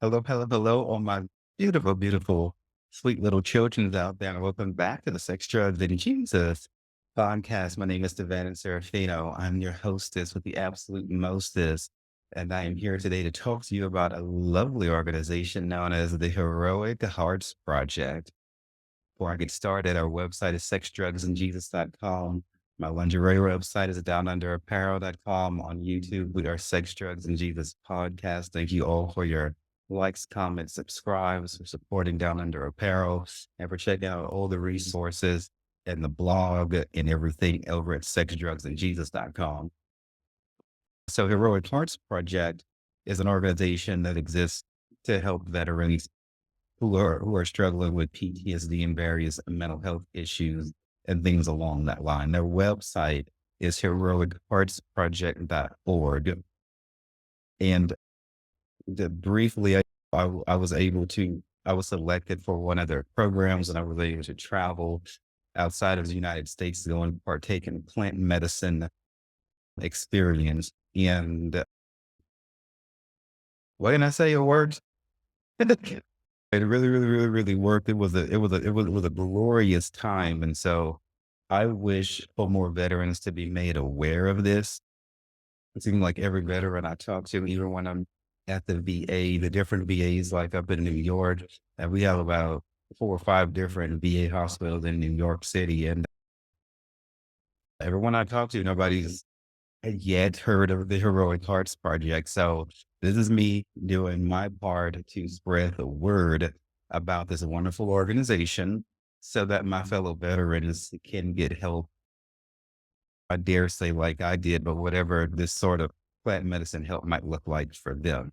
Hello, hello, hello, all my beautiful, beautiful, sweet little children out there. And welcome back to the Sex, Drugs, and Jesus podcast. My name is Devan Serafino. I'm your hostess with the absolute mostest. And I am here today to talk to you about a lovely organization known as the Heroic Hearts Project. Before I get started, our website is sexdrugsandjesus.com. My lingerie website is downunderapparel.com. On YouTube, we are Sex, Drugs, and Jesus Podcast. Thank you all for your likes, comments, subscribes, for supporting Down Under Apparel, and for checking out all the resources and the blog and everything over at sexdrugsandjesus.com. So Heroic Hearts Project is an organization that exists to help veterans who are struggling with PTSD and various mental health issues and things along that line. Their website is heroicheartsproject.org. And briefly, I was able to, I was selected for one of their programs, and I was able to travel outside of the United States to go and partake in plant medicine experience. And what can I say? It worked. It really, really, really, really worked. It was a glorious time. And so I wish for more veterans to be made aware of this. It seems like every veteran I talk to, even when I'm at the VA, the different VAs, like up in New York, and we have about 4 or 5 different VA hospitals in New York City. And everyone I talk to, nobody's yet heard of the Heroic Hearts Project. So this is me doing my part to spread the word about this wonderful organization so that my fellow veterans can get help. I dare say like I did, but whatever this sort of plant medicine help might look like for them.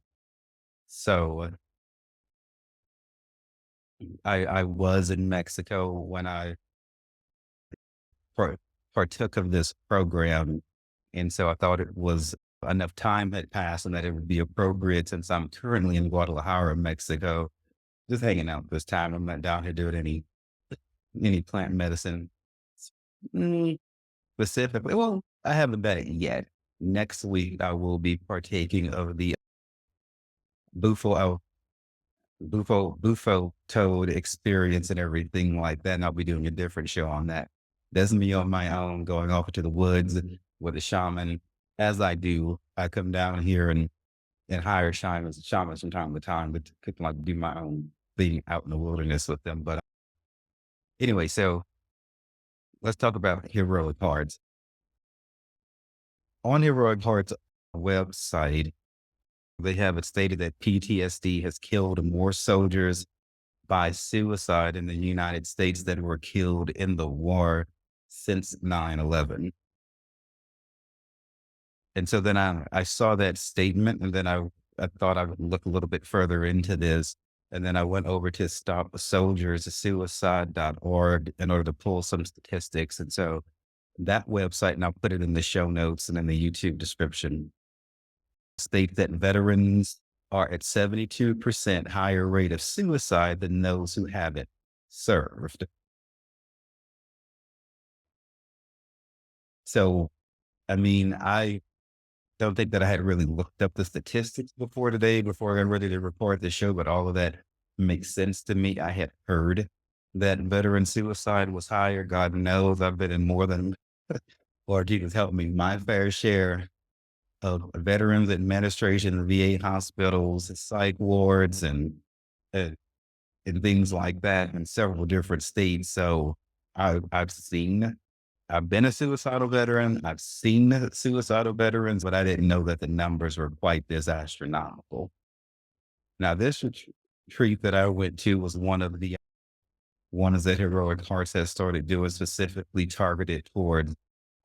So I was in Mexico when I par- partook of this program. And so I thought it was enough time had passed and that it would be appropriate since I'm currently in Guadalajara, Mexico, just hanging out this time. I'm not down here doing any plant medicine mm, specifically. Well, I haven't done it yet. Next week, I will be partaking of the Bufo, Bufo toad experience and everything like that. And I'll be doing a different show on that. That's me on my own going off into the woods with a shaman. As I do, I come down here and hire shamans from time to time, but could like do my own thing out in the wilderness with them. But anyway, so let's talk about Heroic Hearts. On Heroic Hearts website, they have it stated that PTSD has killed more soldiers by suicide in the United States than were killed in the war since 9/11. And so then I saw that statement and then I thought I would look a little bit further into this. And then I went over to stopsoldierssuicide.org in order to pull some statistics. And so that website, and I'll put it in the show notes and in the YouTube description, state that veterans are at 72% higher rate of suicide than those who haven't served. So, I mean, I don't think that I had really looked up the statistics before today, before I got ready to record the show, but all of that makes sense to me. I had heard that veteran suicide was higher. God knows I've been in more than, Lord Jesus help me, my fair share of Veterans Administration, VA hospitals, psych wards, uh, and things like that in several different states. So I've been a suicidal veteran. I've seen the suicidal veterans, but I didn't know that the numbers were quite this astronomical. Now, this retreat that I went to was one of the ones that Heroic Hearts has started doing specifically targeted towards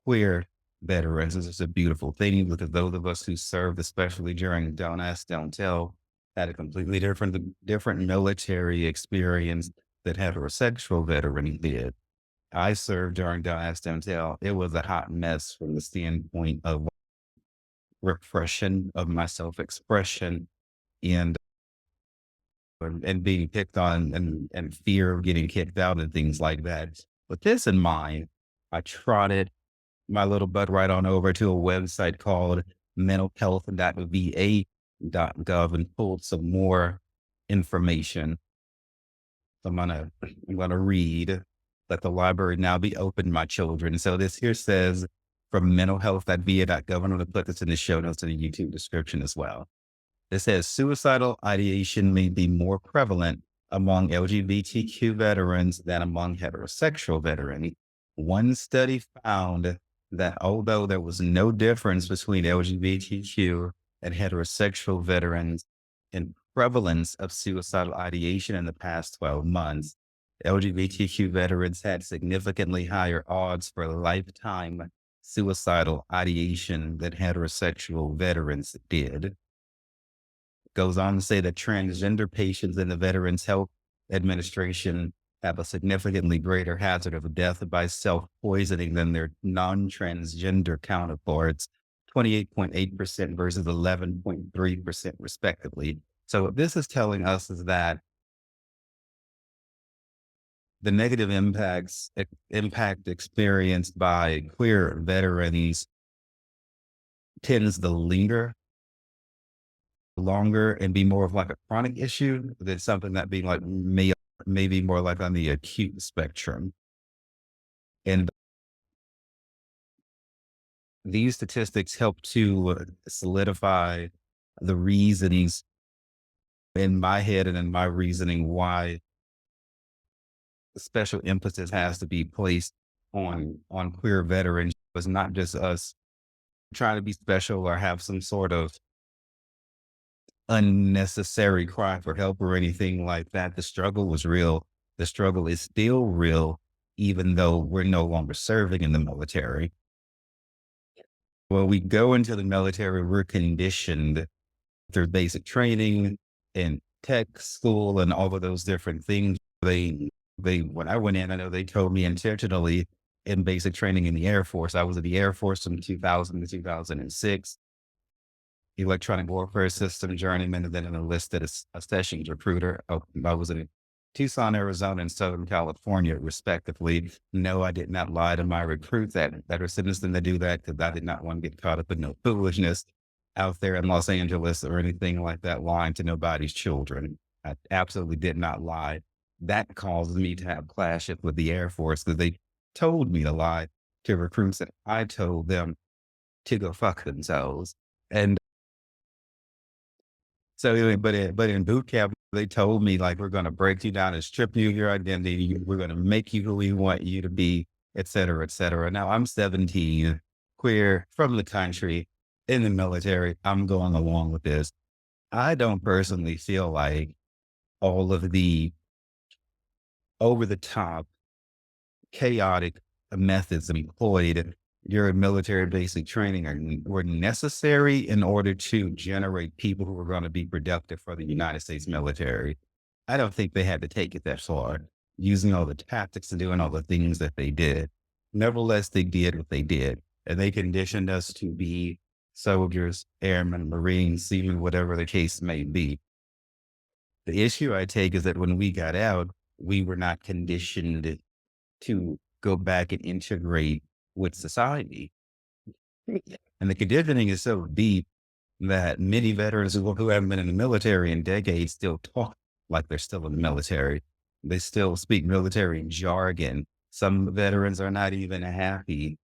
queer veterans. This is a beautiful thing because those of us who served, especially during Don't Ask, Don't Tell, had a completely different military experience that heterosexual veterans did. I served during Don't Ask, Don't Tell. It was a hot mess from the standpoint of repression of my self-expression and and being picked on and fear of getting kicked out and things like that. With this in mind, I trotted my little butt right on over to a website called mentalhealth.va.gov and pulled some more information. I'm gonna read, "Let the library now be open, my children." So this here says from mentalhealth.va.gov. I'm gonna put this in the show notes in the YouTube description as well. It says suicidal ideation may be more prevalent among LGBTQ veterans than among heterosexual veterans. One study found that although there was no difference between LGBTQ and heterosexual veterans in prevalence of suicidal ideation in the past 12 months, LGBTQ veterans had significantly higher odds for lifetime suicidal ideation than heterosexual veterans did. Goes on to say that transgender patients in the Veterans Health Administration have a significantly greater hazard of death by self-poisoning than their non-transgender counterparts, 28.8% versus 11.3% respectively. So what this is telling us is that the negative impact experienced by queer veterans tends to linger longer and be more of like a chronic issue than something that being like maybe more like on the acute spectrum. And these statistics help to solidify the reasonings in my head and in my reasoning why special emphasis has to be placed on queer veterans. It's not just us trying to be special or have some sort of unnecessary cry for help or anything like that. The struggle was real. The struggle is still real, even though we're no longer serving in the military. When we go into the military, we're conditioned through basic training and tech school and all of those different things. When I went in, I know they told me intentionally in basic training in the Air Force. I was in the Air Force from 2000 to 2006. Electronic warfare system journeyman, and then an enlisted a sessions recruiter. I was in Tucson, Arizona, and Southern California, respectively. No, I did not lie to my recruits that are citizens to do that because I did not want to get caught up in no foolishness out there in Los Angeles or anything like that, lying to nobody's children. I absolutely did not lie. That caused me to have clashes with the Air Force because they told me to lie to recruits and I told them to go fuck themselves. And so, anyway, but in boot camp, they told me like, we're going to break you down and strip you of your identity. We're going to make you who we want you to be, et cetera, et cetera. Now I'm 17, queer from the country in the military. I'm going along with this. I don't personally feel like all of the over the top chaotic methods employed during military basic training were necessary in order to generate people who were going to be productive for the United States military. I don't think they had to take it that far, using all the tactics and doing all the things that they did. Nevertheless, they did what they did, and they conditioned us to be soldiers, airmen, Marines, seamen, whatever the case may be. The issue I take is that when we got out, we were not conditioned to go back and integrate with society. And the conditioning is so deep that many veterans who haven't been in the military in decades still talk like they're still in the military. They still speak military jargon. Some veterans are not even happy.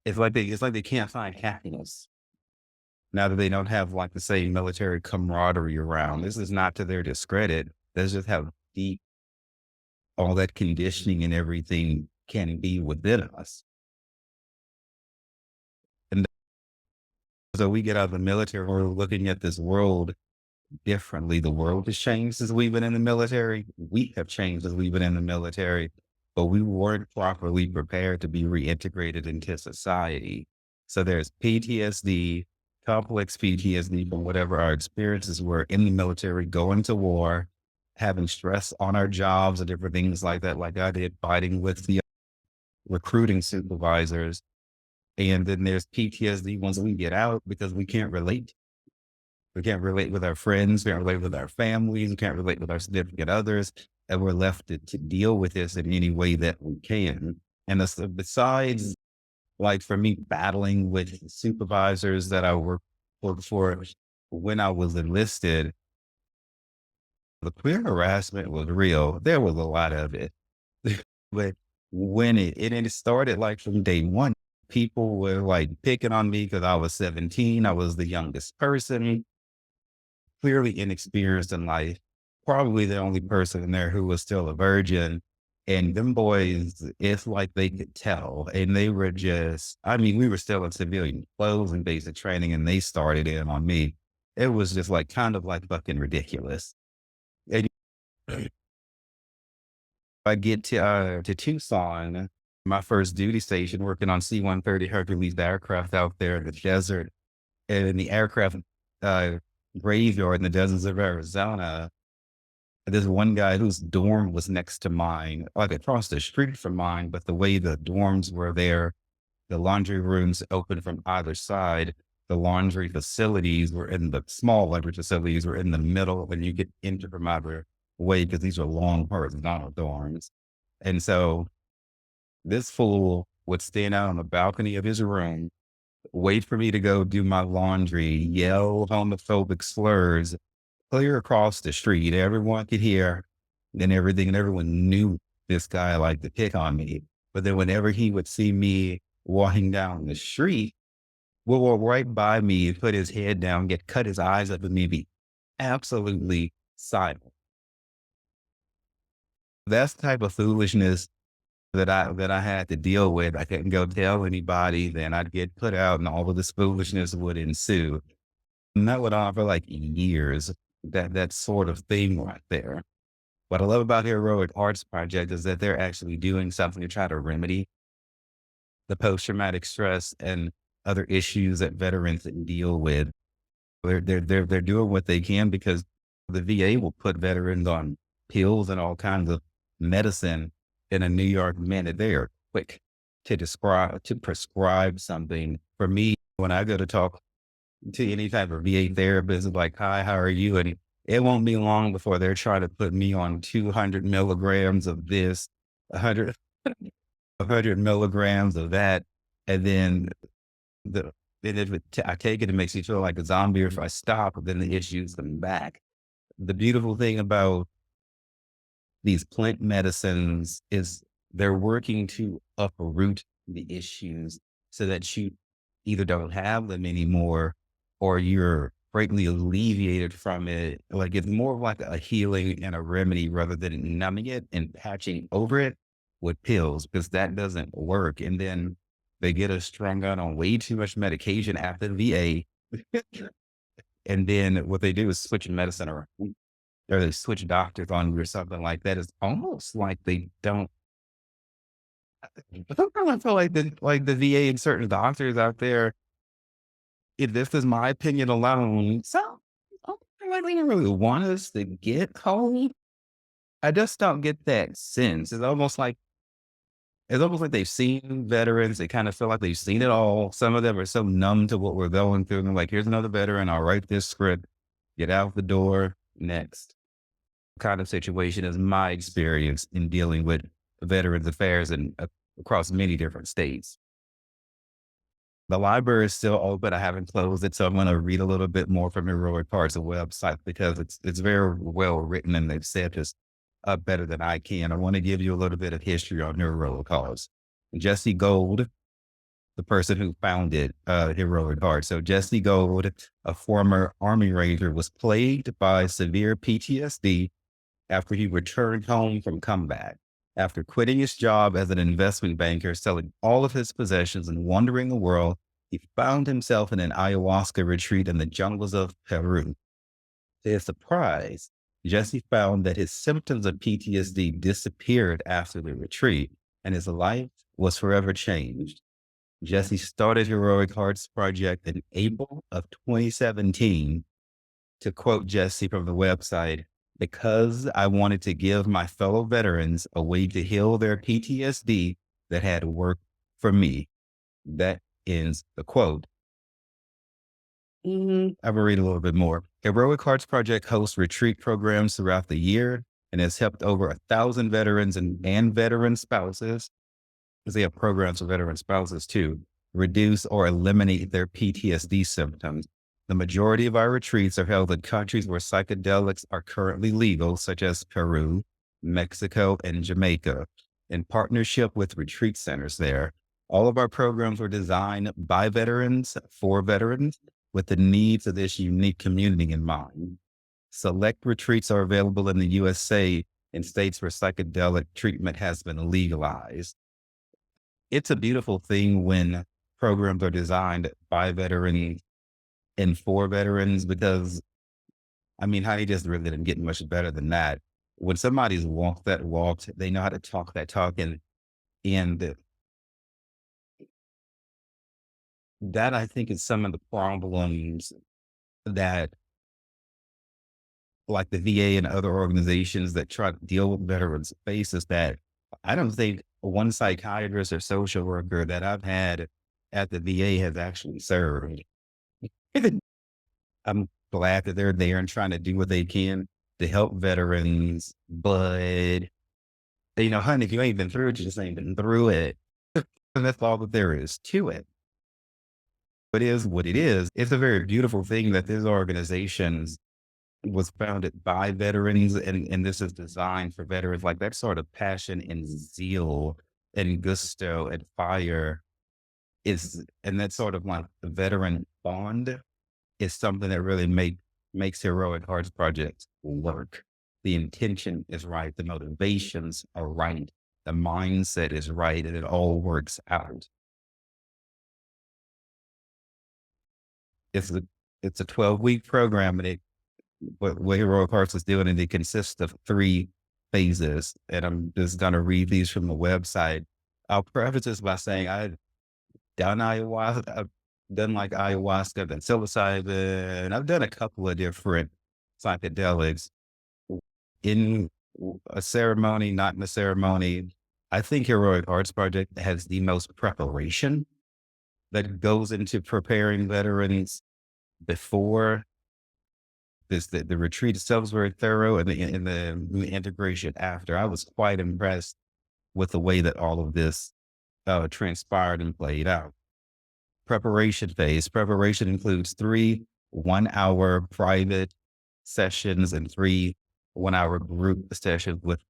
It's like they can't find happiness now that they don't have like the same military camaraderie around. This is not to their discredit. That's just how deep all that conditioning and everything can be within us. And so we get out of the military, we're looking at this world differently. The world has changed since we've been in the military. We have changed as we've been in the military, but we weren't properly prepared to be reintegrated into society. So there's PTSD, complex PTSD from whatever our experiences were in the military, going to war, having stress on our jobs and different things like that, like I did, fighting with the recruiting supervisors. And then there's PTSD once we get out because we can't relate. We can't relate with our friends. We can't relate with our families. We can't relate with our significant others. And we're left to deal with this in any way that we can. And besides, like for me, battling with supervisors that I worked for when I was enlisted, the queer harassment was real. There was a lot of it. But when it started like from day one, people were like picking on me because I was 17. I was the youngest person, clearly inexperienced in life, probably the only person in there who was still a virgin. And them boys, it's like they could tell. And they were just, I mean, we were still in civilian clothes and basic training, and they started in on me. It was just like kind of like fucking ridiculous. And I get to Tucson, my first duty station, working on C-130 Hercules aircraft out there in the desert, and in the aircraft uh, graveyard in the deserts of Arizona. There's one guy whose dorm was next to mine, like across the street from mine, but the way the dorms were there, the laundry rooms open from either side. The laundry facilities were in the small laundry facilities were in the middle when you get into from either way, because these are long horizontal dorms. And so this fool would stand out on the balcony of his room, wait for me to go do my laundry, yell homophobic slurs clear across the street. Everyone could hear and everything, and everyone knew this guy liked to pick on me. But then whenever he would see me walking down the street, will walk right by me, put his head down, get cut his eyes up, and me be absolutely silent. That's the type of foolishness that I had to deal with. I couldn't go tell anybody, then I'd get put out and all of this foolishness would ensue. And that went on for like years, that sort of thing right there. What I love about Heroic Arts Project is that they're actually doing something to try to remedy the post-traumatic stress and other issues that veterans deal with. They're doing what they can, because the VA will put veterans on pills and all kinds of medicine in a New York minute. They are quick to prescribe something. For me, when I go to talk to any type of VA therapist, like, "Hi, how are you?" And it won't be long before they're trying to put me on 200 milligrams of this, 100, 100 milligrams of that. And then if I take it, it makes me feel like a zombie. Or if I stop, then the issues come back. The beautiful thing about these plant medicines is they're working to uproot the issues so that you either don't have them anymore or you're greatly alleviated from it. Like it's more of like a healing and a remedy rather than numbing it and patching over it with pills, because that doesn't work. And then they get us strung out on way too much medication after the VA. And then what they do is switch medicine around, or they switch doctors on you or something like that. It's almost like they don't. Sometimes I feel like the VA and certain doctors out there, if this is my opinion alone, so like they don't really want us to get cold. I just don't get that sense. It's almost like they've seen veterans. They kind of feel like they've seen it all. Some of them are so numb to what we're going through. And they're like, here's another veteran. I'll write this script, get out the door, next. Kind of situation is my experience in dealing with veterans affairs and across many different states. The library is still open. I haven't closed it, so I'm going to read a little bit more from Heroic Parts of website, because it's very well written, and they've said this better than I can. I want to give you a little bit of history on Heroic Hearts. Jesse Gold, the person who founded Heroic Hearts. So Jesse Gold, a former Army Ranger, was plagued by severe PTSD after he returned home from combat. After quitting his job as an investment banker, selling all of his possessions and wandering the world, he found himself in an ayahuasca retreat in the jungles of Peru. To his surprise, Jesse found that his symptoms of PTSD disappeared after the retreat, and his life was forever changed. Jesse started Heroic Hearts Project in April of 2017. To quote Jesse from the website, "Because I wanted to give my fellow veterans a way to heal their PTSD that had worked for me." That ends the quote. I will read a little bit more. Heroic Hearts Project hosts retreat programs throughout the year and has helped over 1,000 veterans and veteran spouses, because they have programs for veteran spouses too, reduce or eliminate their PTSD symptoms. The majority of our retreats are held in countries where psychedelics are currently legal, such as Peru, Mexico, and Jamaica, in partnership with retreat centers there. All of our programs were designed by veterans, for veterans, with the needs of this unique community in mind. Select retreats are available in the USA in states where psychedelic treatment has been legalized. It's a beautiful thing when programs are designed by veterans and for veterans because, I mean, how you just really didn't get much better than that. When somebody's walked that walk, they know how to talk that talk, and that I think is some of the problems that like the VA and other organizations that try to deal with veterans face is that I don't think one psychiatrist or social worker that I've had at the VA has actually served. I'm glad that they're there and trying to do what they can to help veterans, but honey, if you ain't been through it, you just ain't been through it. And that's all that there is to it. But it is what it is. It's a very beautiful thing that this organization was founded by veterans, and this is designed for veterans. Like that sort of passion and zeal and gusto and fire is, and that sort of like the veteran bond is something that really makes Heroic Hearts Project work. The intention is right, the motivations are right, the mindset is right, and it all works out. It's a it's a 12-week program, and what Heroic Hearts is doing, and it consists of 3 phases. And I'm just gonna read these from the website. I'll preface this by saying I've done like ayahuasca, I've done psilocybin, I've done a couple of different psychedelics in a ceremony, not in a ceremony. I think Heroic Arts Project has the most preparation that goes into preparing veterans before this. The retreat itself is very thorough, and the integration after. I was quite impressed with the way that all of this transpired and played out. Preparation phase. Preparation includes 3 1-hour private sessions and 3 1-hour group sessions with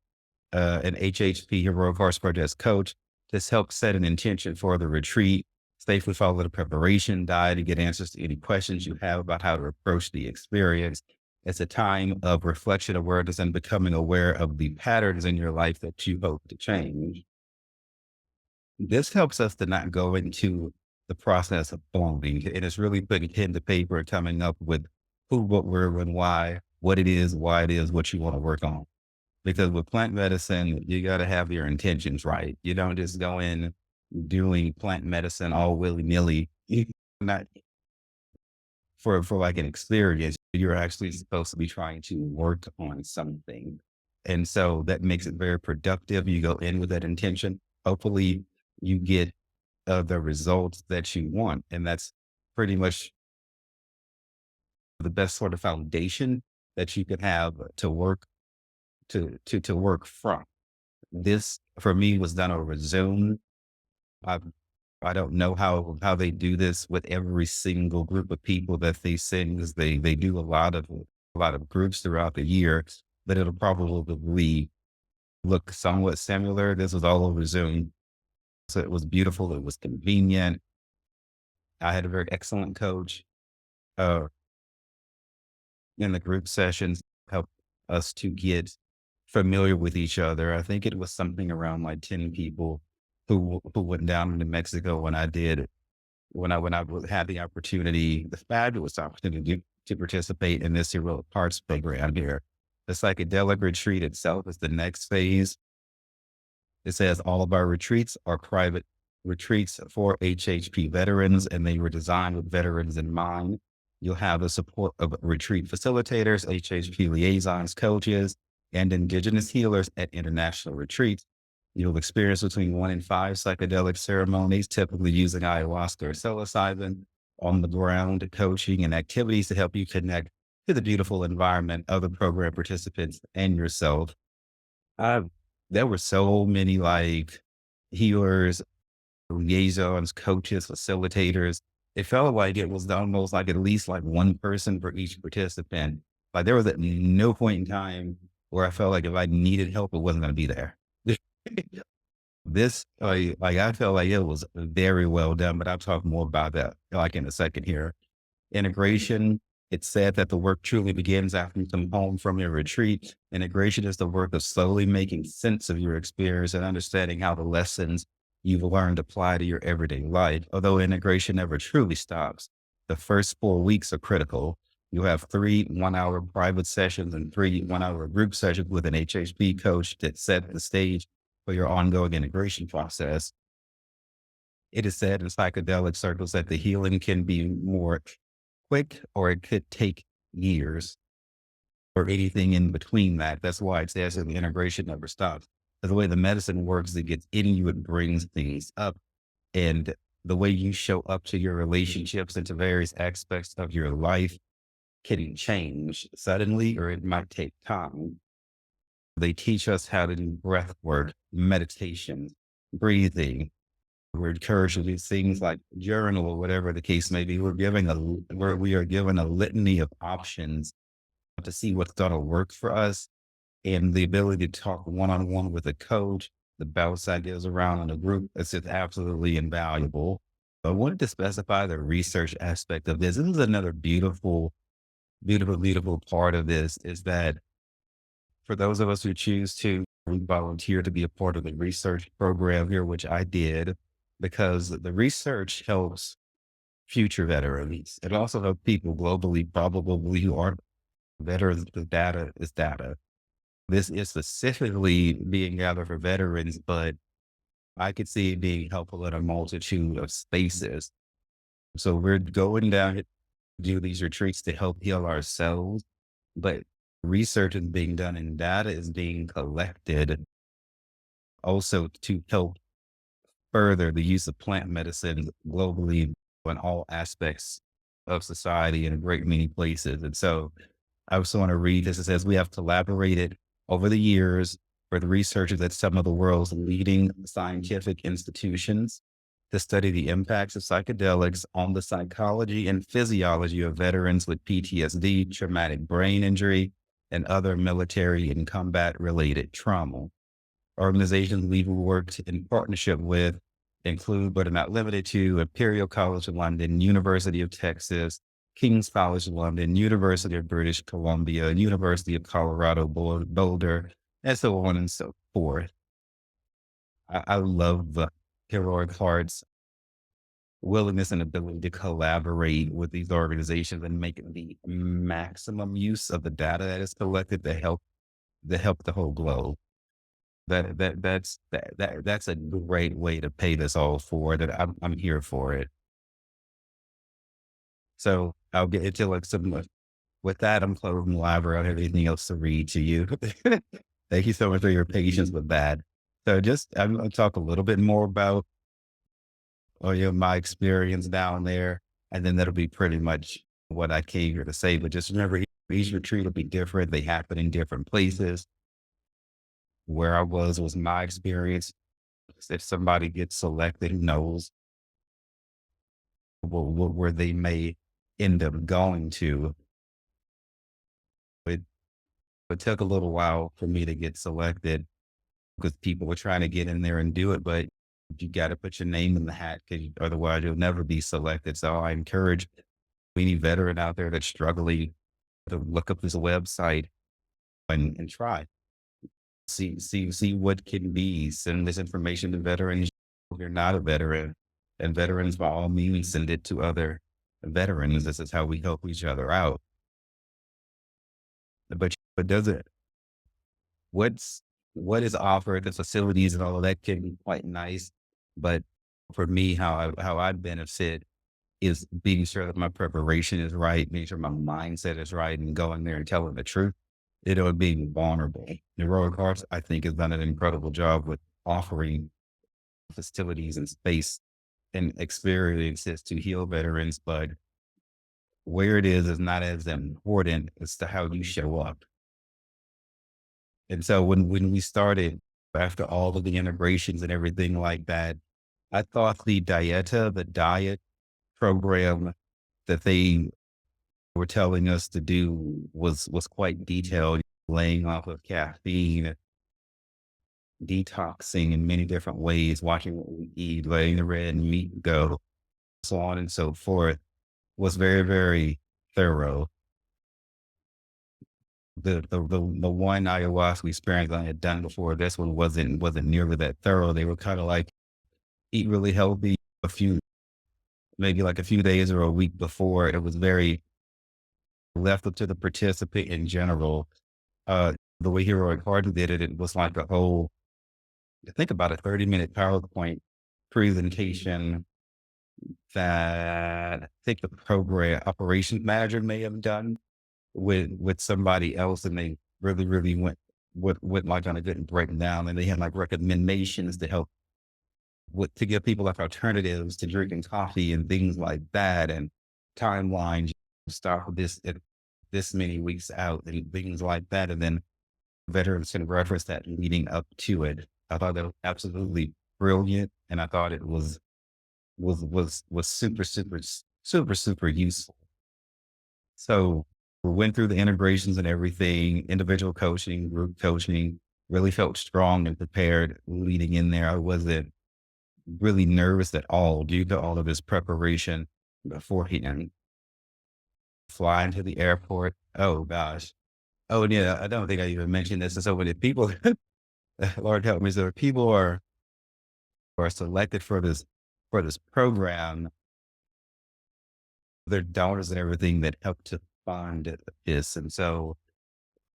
an HHP Heroic Horse Project coach. This helps set an intention for the retreat, safely follow the preparation guide to get answers to any questions you have about how to approach the experience. It's a time of reflection, awareness, and becoming aware of the patterns in your life that you hope to change. This helps us to not go into the process of bonding. And it's really putting pen to paper and coming up with who, what, where, when, why, what it is, why it is, what you want to work on. Because with plant medicine, you got to have your intentions right. You don't just go in doing plant medicine all willy nilly. Not for like an experience. You're actually supposed to be trying to work on something. And so that makes it very productive. You go in with that intention. Hopefully you get the results that you want. And that's pretty much the best sort of foundation that you can have to work to work from. This for me was done over Zoom. I I don't know how they do this with every single group of people that they send, because they do a lot of groups throughout the year, but it'll probably look somewhat similar. This was all over Zoom. So it was beautiful. It was convenient. I had a very excellent coach uh, in the group sessions, helped us to get familiar with each other. I think it was something around like 10 people who went down to Mexico when I did had the opportunity, the fabulous opportunity to participate in this heroic parts program here. The psychedelic retreat itself is the next phase. It says all of our retreats are private retreats for HHP veterans, and they were designed with veterans in mind. You'll have the support of retreat facilitators, HHP liaisons, coaches, and indigenous healers at international retreats. You'll experience between 1 and 5 psychedelic ceremonies, typically using ayahuasca or psilocybin, on the ground coaching and activities to help you connect to the beautiful environment, other program participants, and yourself. I There were so many like healers, liaisons, coaches, facilitators. it felt like it was almost like at least like one person for each participant. Like there was at no point in time where I felt like if I needed help, it wasn't going to be there. This, I felt like it was very well done, but I'll talk more about that like in a second here. Integration, it's said that the work truly begins after you come home from your retreat. Integration is the work of slowly making sense of your experience and understanding how the lessons you've learned apply to your everyday life. Although integration never truly stops, the first 4 weeks are critical. You have 3 1-hour private sessions and 3 1-hour group sessions with an HHP coach that set the stage for your ongoing integration process. It is said in psychedelic circles that the healing can be more quick or it could take years or anything in between that. That's why it says that the integration never stops. The way the medicine works, it gets in you, it brings things up. And the way you show up to your relationships and to various aspects of your life can change suddenly or it might take time. They teach us how to do breath work, meditation, breathing. We're encouraged to do things like journal or whatever the case may be. We are given a litany of options to see what's going to work for us, and the ability to talk one on one with a coach, the bounce ideas around in a group. It's just absolutely invaluable. But I wanted to specify the research aspect of this. This is another beautiful part of this is that for those of us who choose to volunteer to be a part of the research program here, which I did, because the research helps future veterans. It also helps people globally, probably who aren't veterans. The data is data. This is specifically being gathered for veterans, but I could see it being helpful in a multitude of spaces. So we're going down to do these retreats to help heal ourselves, but research is being done and data is being collected also to help further the use of plant medicine globally in all aspects of society in a great many places. And so I also want to read this. It says, we have collaborated over the years with researchers at some of the world's leading scientific institutions to study the impacts of psychedelics on the psychology and physiology of veterans with PTSD, traumatic brain injury, and other military and combat related trauma. Organizations we've worked in partnership with include, but are not limited to, Imperial College of London, University of Texas, King's College London, University of British Columbia, University of Colorado Boulder, and so on and so forth. I love the heroic hearts willingness and ability to collaborate with these organizations and make the maximum use of the data that is collected to help the whole globe. That's a great way to pay this all forward. That I'm here for it. So I'll get into like some with that. I'm closing the library. I don't have anything else to read to you. Thank you so much for your patience with that. So just I'm going to talk a little bit more about my experience down there, and then that'll be pretty much what I came here to say. But just remember, each retreat will be different. They happen in different places. Where I was my experience. If somebody gets selected, who knows where they may end up going to. It, it took a little while for me to get selected because people were trying to get in there and do it, but you got to put your name in the hat because otherwise you'll never be selected. So I encourage any veteran out there that's struggling to look up this website and try. See what can be. Send this information to veterans. If you're not a veteran, and veterans, by all means, send it to other veterans. This is how we help each other out. But does it? What's what is offered? The facilities and all of that can be quite nice, but for me, how I benefit is being sure that my preparation is right, making sure my mindset is right, and going there and telling the truth. Being vulnerable. The Royal Hearts, I think, has done an incredible job with offering facilities and space and experiences to heal veterans, but where it is not as important as to how you show up. And so when we started, after all of the integrations and everything like that, I thought the diet program that they were telling us to do was quite detailed, laying off of caffeine, detoxing in many different ways, watching what we eat, letting the red meat go, so on and so forth, was very, very thorough. The one ayahuasca experience I had done before this one wasn't nearly that thorough. They were kind of like eat really healthy a few maybe like a few days or a week before. It was very left up to the participant in general. The way Heroic Hard did it, it was like a whole, I think about a 30-minute PowerPoint presentation that I think the program operations manager may have done with somebody else, and they really, really went like on a good breakdown, and they had like recommendations to help to give people like alternatives to drinking coffee and things like that, and timelines, start with this at this many weeks out and things like that, and then veterans can reference that leading up to it. I thought that was absolutely brilliant, and I thought it was super, super useful. So we went through the integrations and everything, individual coaching, group coaching, really felt strong and prepared leading in there. I wasn't really nervous at all due to all of this preparation beforehand. Flying to the airport. Oh gosh. Oh yeah, I don't think I even mentioned this. And so many people, Lord help me, so people are selected for this program, their donors and everything that help to fund this. And so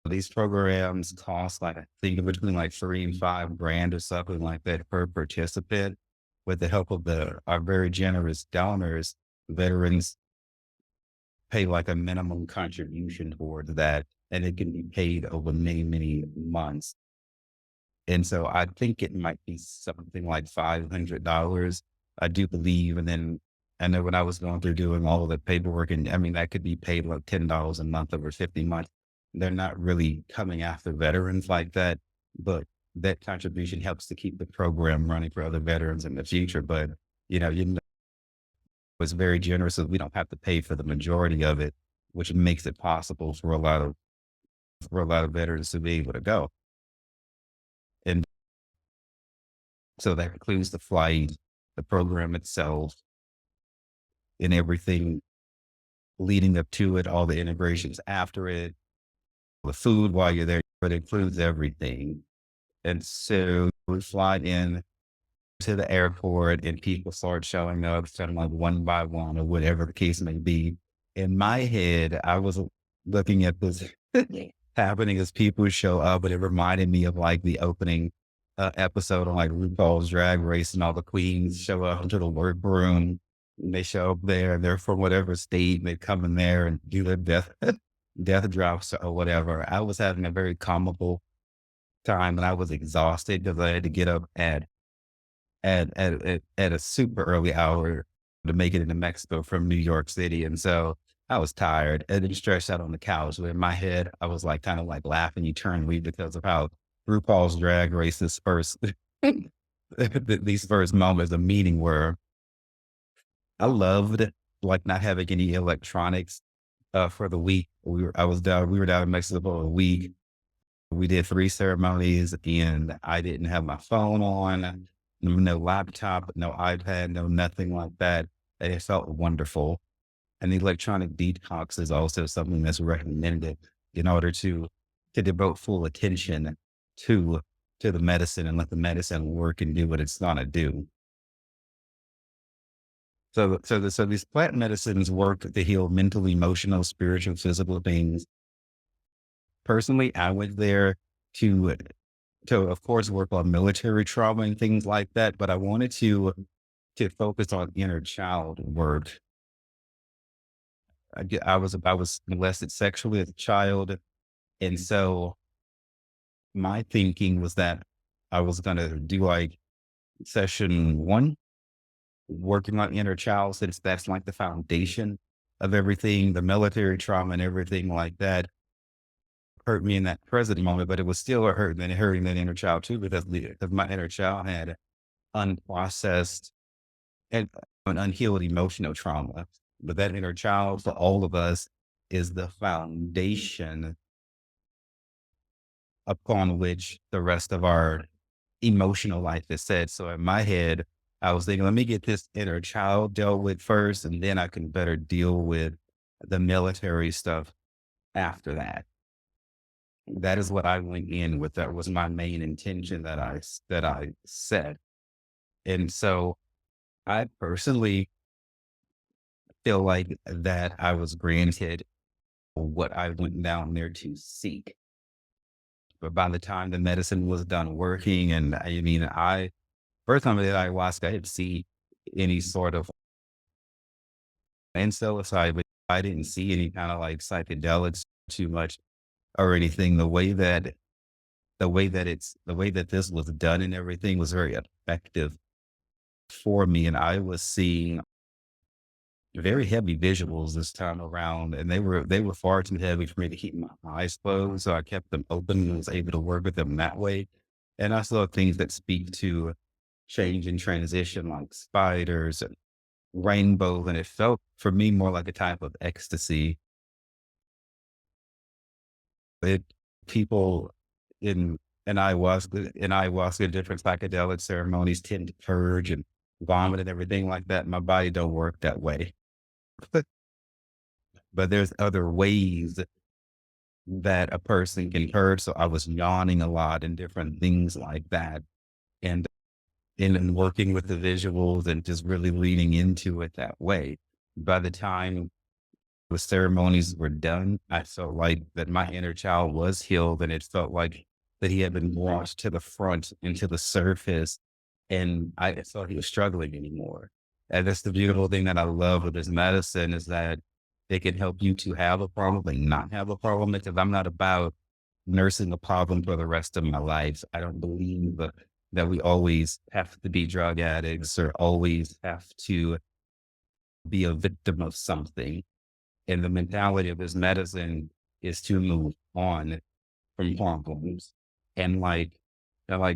these programs cost like I think between like 3 and 5 grand or something like that per participant. With the help of our very generous donors, veterans pay like a minimum contribution towards that, and it can be paid over many, many months. And so I think it might be something like $500, I do believe. And then I know when I was going through doing all of the paperwork, and I mean, that could be paid like $10 a month over 50 months. They're not really coming after veterans like that, but that contribution helps to keep the program running for other veterans in the future. But, you know, it's very generous, so we don't have to pay for the majority of it, which makes it possible for a lot of veterans to be able to go. And so that includes the flight, the program itself, and everything leading up to it, all the integrations after it, the food while you're there, but it includes everything. And so we fly in to the airport and people start showing up, kind of like one by one or whatever the case may be. In my head, I was looking at this happening as people show up, and it reminded me of like the opening episode on like RuPaul's Drag Race, and all the queens show up into the workroom. And they show up there, and they're from whatever state, and they come in there and do their death drops or whatever. I was having a very comical time, and I was exhausted because I had to get up at a super early hour to make it into Mexico from New York City. And so I was tired and then stretched out on the couch. But in my head, I was like kind of like laughing eternally because of how RuPaul's Drag Race's first these first moments of meeting were. I loved like not having any electronics for the week. We were down in Mexico for a week. We did 3 ceremonies, and I didn't have my phone on, no laptop, no iPad, no nothing like that. And it felt wonderful. And the electronic detox is also something that's recommended in order to devote full attention to the medicine and let the medicine work and do what it's gonna do. So these plant medicines work to heal mental, emotional, spiritual, physical things. Personally, I went there to of course work on military trauma and things like that, but I wanted to focus on inner child work. I was molested sexually as a child, and so my thinking was that I was gonna do like session 1, working on inner child, since that's like the foundation of everything, the military trauma and everything like that hurt me in that present moment, but it was still a hurting that inner child too, because my inner child had unprocessed and an unhealed emotional trauma. But that inner child for all of us is the foundation upon which the rest of our emotional life is set. So in my head, I was thinking, let me get this inner child dealt with first, and then I can better deal with the military stuff after that. That is what I went in with. That was my main intention that I set. And so I personally feel like that I was granted what I went down there to seek. But by the time the medicine was done working, and I mean, first time I did ayahuasca, I didn't see any sort of and psilocybin. I didn't see any kind of like psychedelics too much or anything. The way that this was done and everything was very effective for me. And I was seeing very heavy visuals this time around, and they were far too heavy for me to keep my eyes closed. So I kept them open and was able to work with them that way. And I saw things that speak to change and transition, like spiders and rainbows, and it felt for me more like a type of ecstasy. It people in in ayahuasca, different psychedelic ceremonies tend to purge and vomit and everything like that. My body don't work that way. But there's other ways that a person can purge. So I was yawning a lot and different things like that. And in working with the visuals and just really leaning into it that way. By the time the ceremonies were done, I felt like that my inner child was healed, and it felt like that he had been brought to the front and to the surface, and I thought he was struggling anymore. And that's the beautiful thing that I love with this medicine is that it can help you to have a problem and not have a problem, because I'm not about nursing a problem for the rest of my life. I don't believe that we always have to be drug addicts or always have to be a victim of something. And the mentality of this medicine is to move on from problems. And like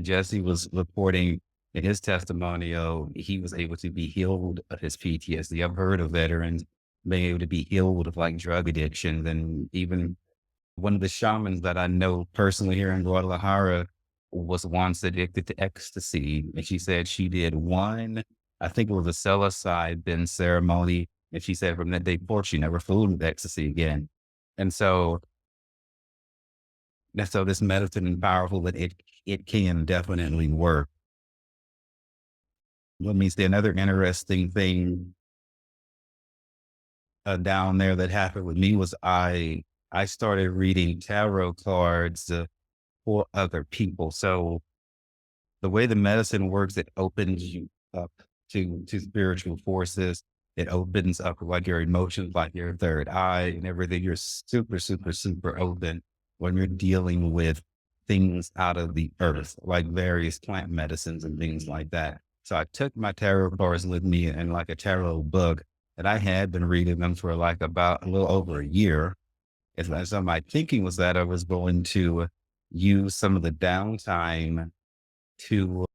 Jesse was reporting in his testimonial, he was able to be healed of his PTSD. I've heard of veterans being able to be healed of like drug addiction. And even one of the shamans that I know personally here in Guadalajara was once addicted to ecstasy. And she said she did one, I think it was a psilocybin ceremony. And she said from that day forth, she never fooled with ecstasy again. And so this medicine is powerful, but it can definitely work. Let me say another interesting thing down there that happened with me was I started reading tarot cards for other people. So the way the medicine works, it opens you up to spiritual forces. It opens up like your emotions, like your third eye and everything. You're super, super, super open when you're dealing with things out of the earth, like various plant medicines and things like that. So I took my tarot cards with me and like a tarot book, and I had been reading them for like about a little over a year. And so my thinking was that I was going to use some of the downtime to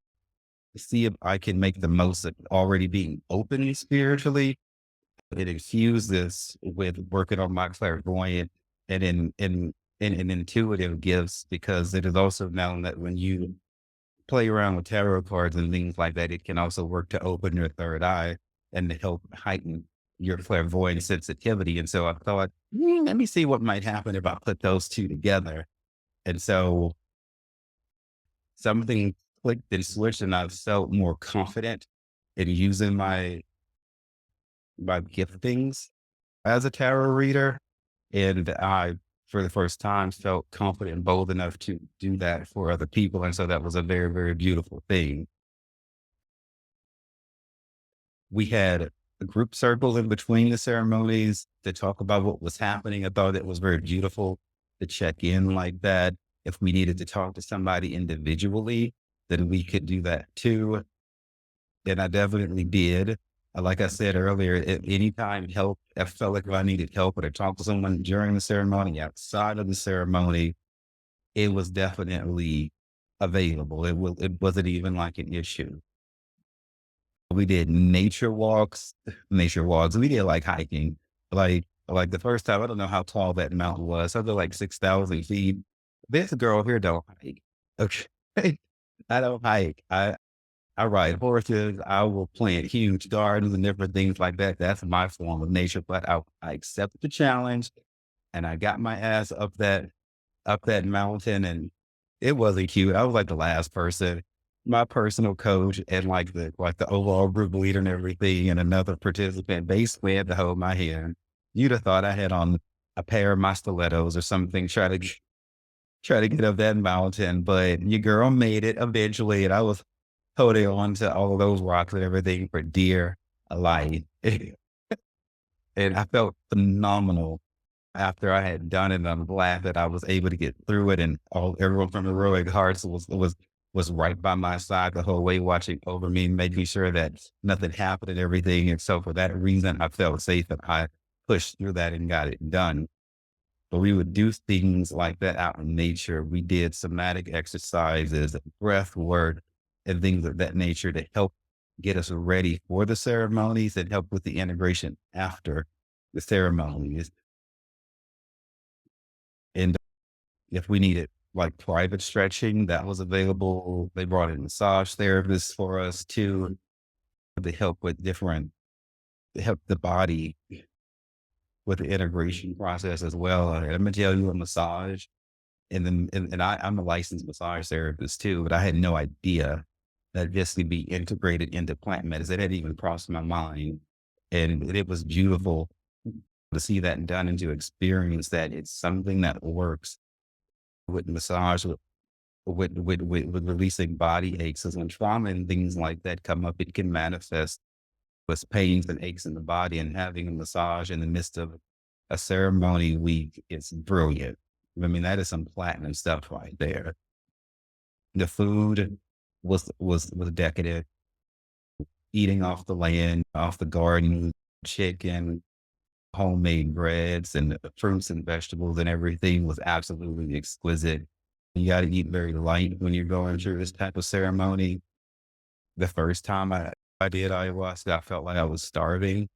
see if I can make the most of already being open spiritually. It infuse this with working on my clairvoyant and in intuitive gifts, because it is also known that when you play around with tarot cards and things like that, it can also work to open your third eye and to help heighten your clairvoyant sensitivity. And so I thought, let me see what might happen if I put those two together. And so something clicked and switched, and I felt more confident in using my giftings as a tarot reader. And I, for the first time, felt confident and bold enough to do that for other people. And so that was a very, very beautiful thing. We had a group circle in between the ceremonies to talk about what was happening. I thought it was very beautiful to check in like that. If we needed to talk to somebody individually, then we could do that too. And I definitely did. Like I said earlier, at any time help, I felt like if I needed help or to talk to someone during the ceremony, outside of the ceremony, it was definitely available. It wasn't even like an issue. We did nature walks, nature walks. We did like hiking. Like the first time, I don't know how tall that mountain was, something like 6,000 feet. This girl here don't hike. Okay. I don't hike. I ride horses. I will plant huge gardens and different things like that. That's my form of nature. But I accepted the challenge and I got my ass up that mountain, and it wasn't cute. I was like the last person. My personal coach and like the overall group leader and everything, and another participant basically had to hold my hand. You'd have thought I had on a pair of my stilettos or something, try to get up that mountain, but your girl made it eventually, and I was holding on to all of those rocks and everything for dear life. And I felt phenomenal after I had done it. I'm glad that I was able to get through it, and everyone from Heroic Hearts was right by my side the whole way, watching over me, making sure that nothing happened and everything. And so for that reason, I felt safe and I pushed through that and got it done. But we would do things like that out in nature. We did somatic exercises, breath work, and things of that nature to help get us ready for the ceremonies and help with the integration after the ceremonies. And if we needed like private stretching, that was available. They brought in massage therapists for us too to help with to help the body with the integration process as well. I'm gonna tell you a massage. I'm a licensed massage therapist too, but I had no idea that this could be integrated into plant medicine. It hadn't even crossed my mind. And it was beautiful to see that done and to experience that it's something that works with massage, with releasing body aches. 'Cause when trauma and things like that come up, it can manifest with pains and aches in the body, and having a massage in the midst of a ceremony week, it's brilliant. I mean, that is some platinum stuff right there. The food was decadent, eating off the land, off the garden, chicken, homemade breads and fruits and vegetables and everything was absolutely exquisite. You got to eat very light when you're going through this type of ceremony. The first time I did ayahuasca, I felt like I was starving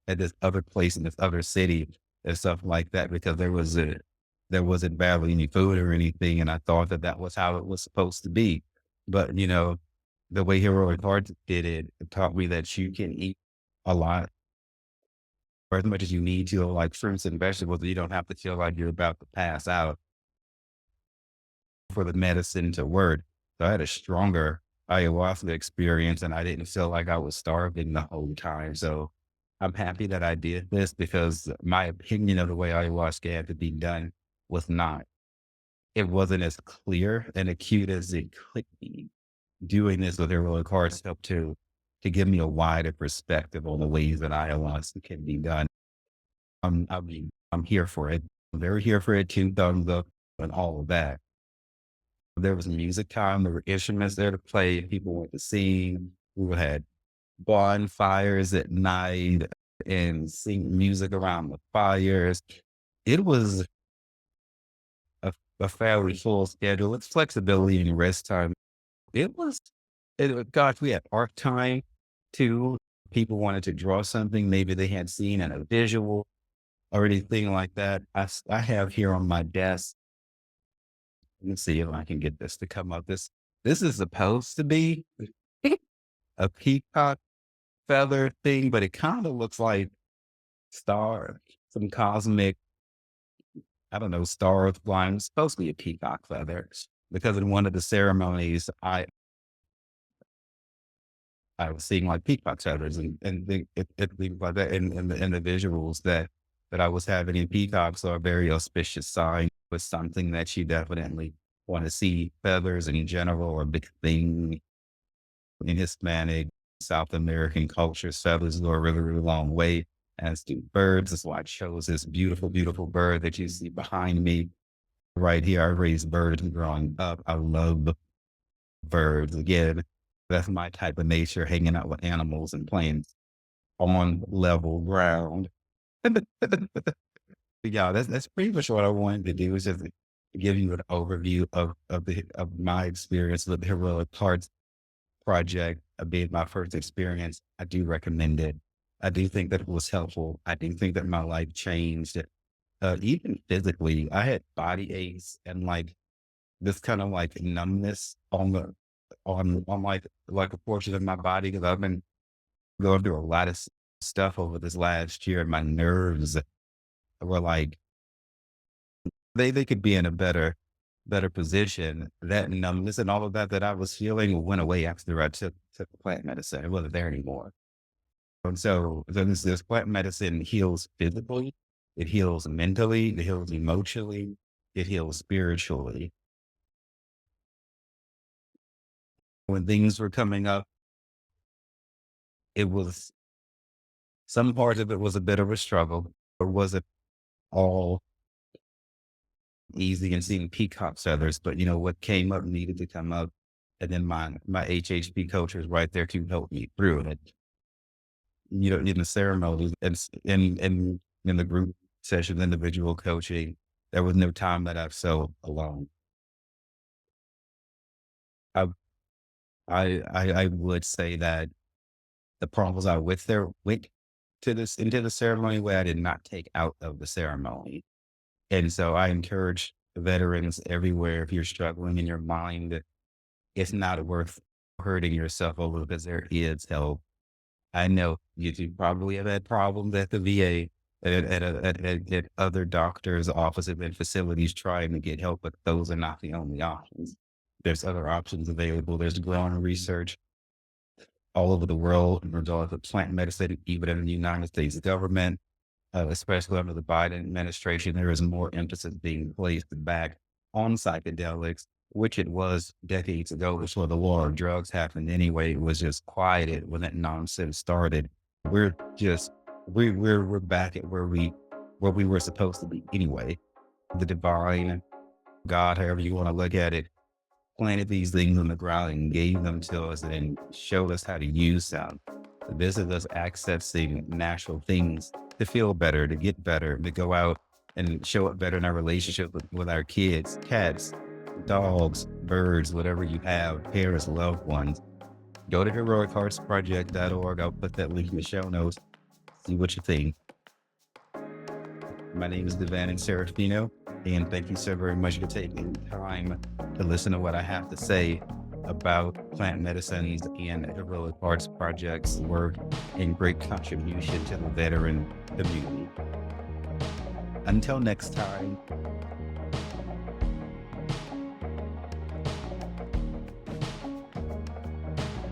at this other place in this other city and stuff like that because there wasn't barely any food or anything, and I thought that that was how it was supposed to be. But the way Heroic Hearts did it, it taught me that you can eat a lot or as much as you need to, like fruits and vegetables. You don't have to feel like you're about to pass out for the medicine to work. So I had a stronger ayahuasca experience and I didn't feel like I was starving the whole time. So I'm happy that I did this because my opinion of the way ayahuasca had to be done was not. It wasn't as clear and acute as it could be. Doing this with heroic hearts helped to give me a wider perspective on the ways that ayahuasca can be done. I'm here for it. I'm very here for it. 2 thumbs up and all of that. There was music time. There were instruments there to play. People went to sing. We had bonfires at night and sing music around the fires. It was a fairly full schedule. It's flexibility and rest time. It was, gosh, we had art time too. People wanted to draw something maybe they had seen in a visual or anything like that. I have here on my desk. Let me see if I can get this to come up. This is supposed to be a peacock feather thing, but it kind of looks like star, some cosmic, I don't know, star flying. It's supposed to be a peacock feather because in one of the ceremonies, I was seeing like peacock feathers and things like that. And the visuals that I was having in peacocks are a very auspicious sign. Was something that you definitely want to see. Feathers in general are a big thing in Hispanic, South American cultures. Feathers go a really, really long way, as do birds. That's why I chose this beautiful, beautiful bird that you see behind me right here. I raised birds growing up. I love birds. Again, that's my type of nature, hanging out with animals and playing on level ground. Yeah, that's pretty much what I wanted to do is just give you an overview of my experience with heroic parts project being my first experience, I do recommend it. I do think that it was helpful. I do think that my life changed. Even physically, I had body aches and like this kind of like numbness on the on like a portion of my body because I've been going through a lot of stuff over this last year. And my nerves were like they could be in a better position. That numbness and all of that that I was feeling went away after I took the plant medicine. It wasn't there anymore. And so this plant medicine heals physically, it heals mentally, it heals emotionally, it heals spiritually. When things were coming up, it was some part of it was a bit of a struggle. It wasn't all easy and seeing peacock feathers, but what came up needed to come up. And then my HHP coach was right there to help me through it. In the ceremonies in the group sessions, individual coaching, there was no time that I felt alone. I I would say that the problems I went to this into the ceremony where I did not take out of the ceremony. And so I encourage veterans everywhere, if you're struggling in your mind, it's not worth hurting yourself over because there is help. I know you probably have had problems at the VA, at other doctors' offices and facilities trying to get help, but those are not the only options. There's other options available. There's growing research all over the world in regards to plant medicine, even in the United States government, especially under the Biden administration. There is more emphasis being placed back on psychedelics, which it was decades ago before the war of drugs happened anyway. It was just quieted when that nonsense started. We're just we're back at where we were supposed to be anyway. The divine God, however you want to look at it, planted these things on the ground and gave them to us and showed us how to use them. This is us accessing natural things to feel better, to get better, to go out and show up better in our relationship with our kids, cats, dogs, birds, whatever you have, parents, loved ones. Go to heroicheartsproject.org. I'll put that link in the show notes. See what you think. My name is Devan Serafino, and thank you so very much for taking time to listen to what I have to say about plant medicines and heroic arts projects' work and great contribution to the veteran community. Until next time.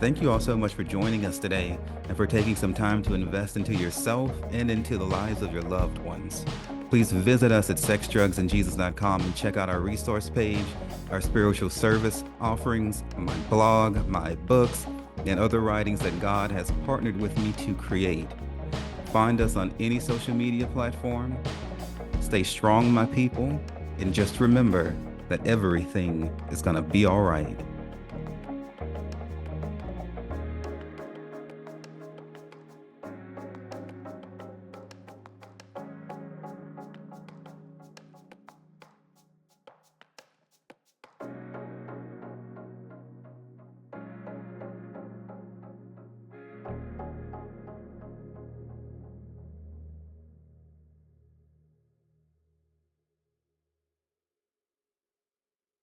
Thank you all so much for joining us today and for taking some time to invest into yourself and into the lives of your loved ones. Please visit us at sexdrugsandjesus.com and check out our resource page, our spiritual service offerings, my blog, my books, and other writings that God has partnered with me to create. Find us on any social media platform. Stay strong, my people, and just remember that everything is going to be all right.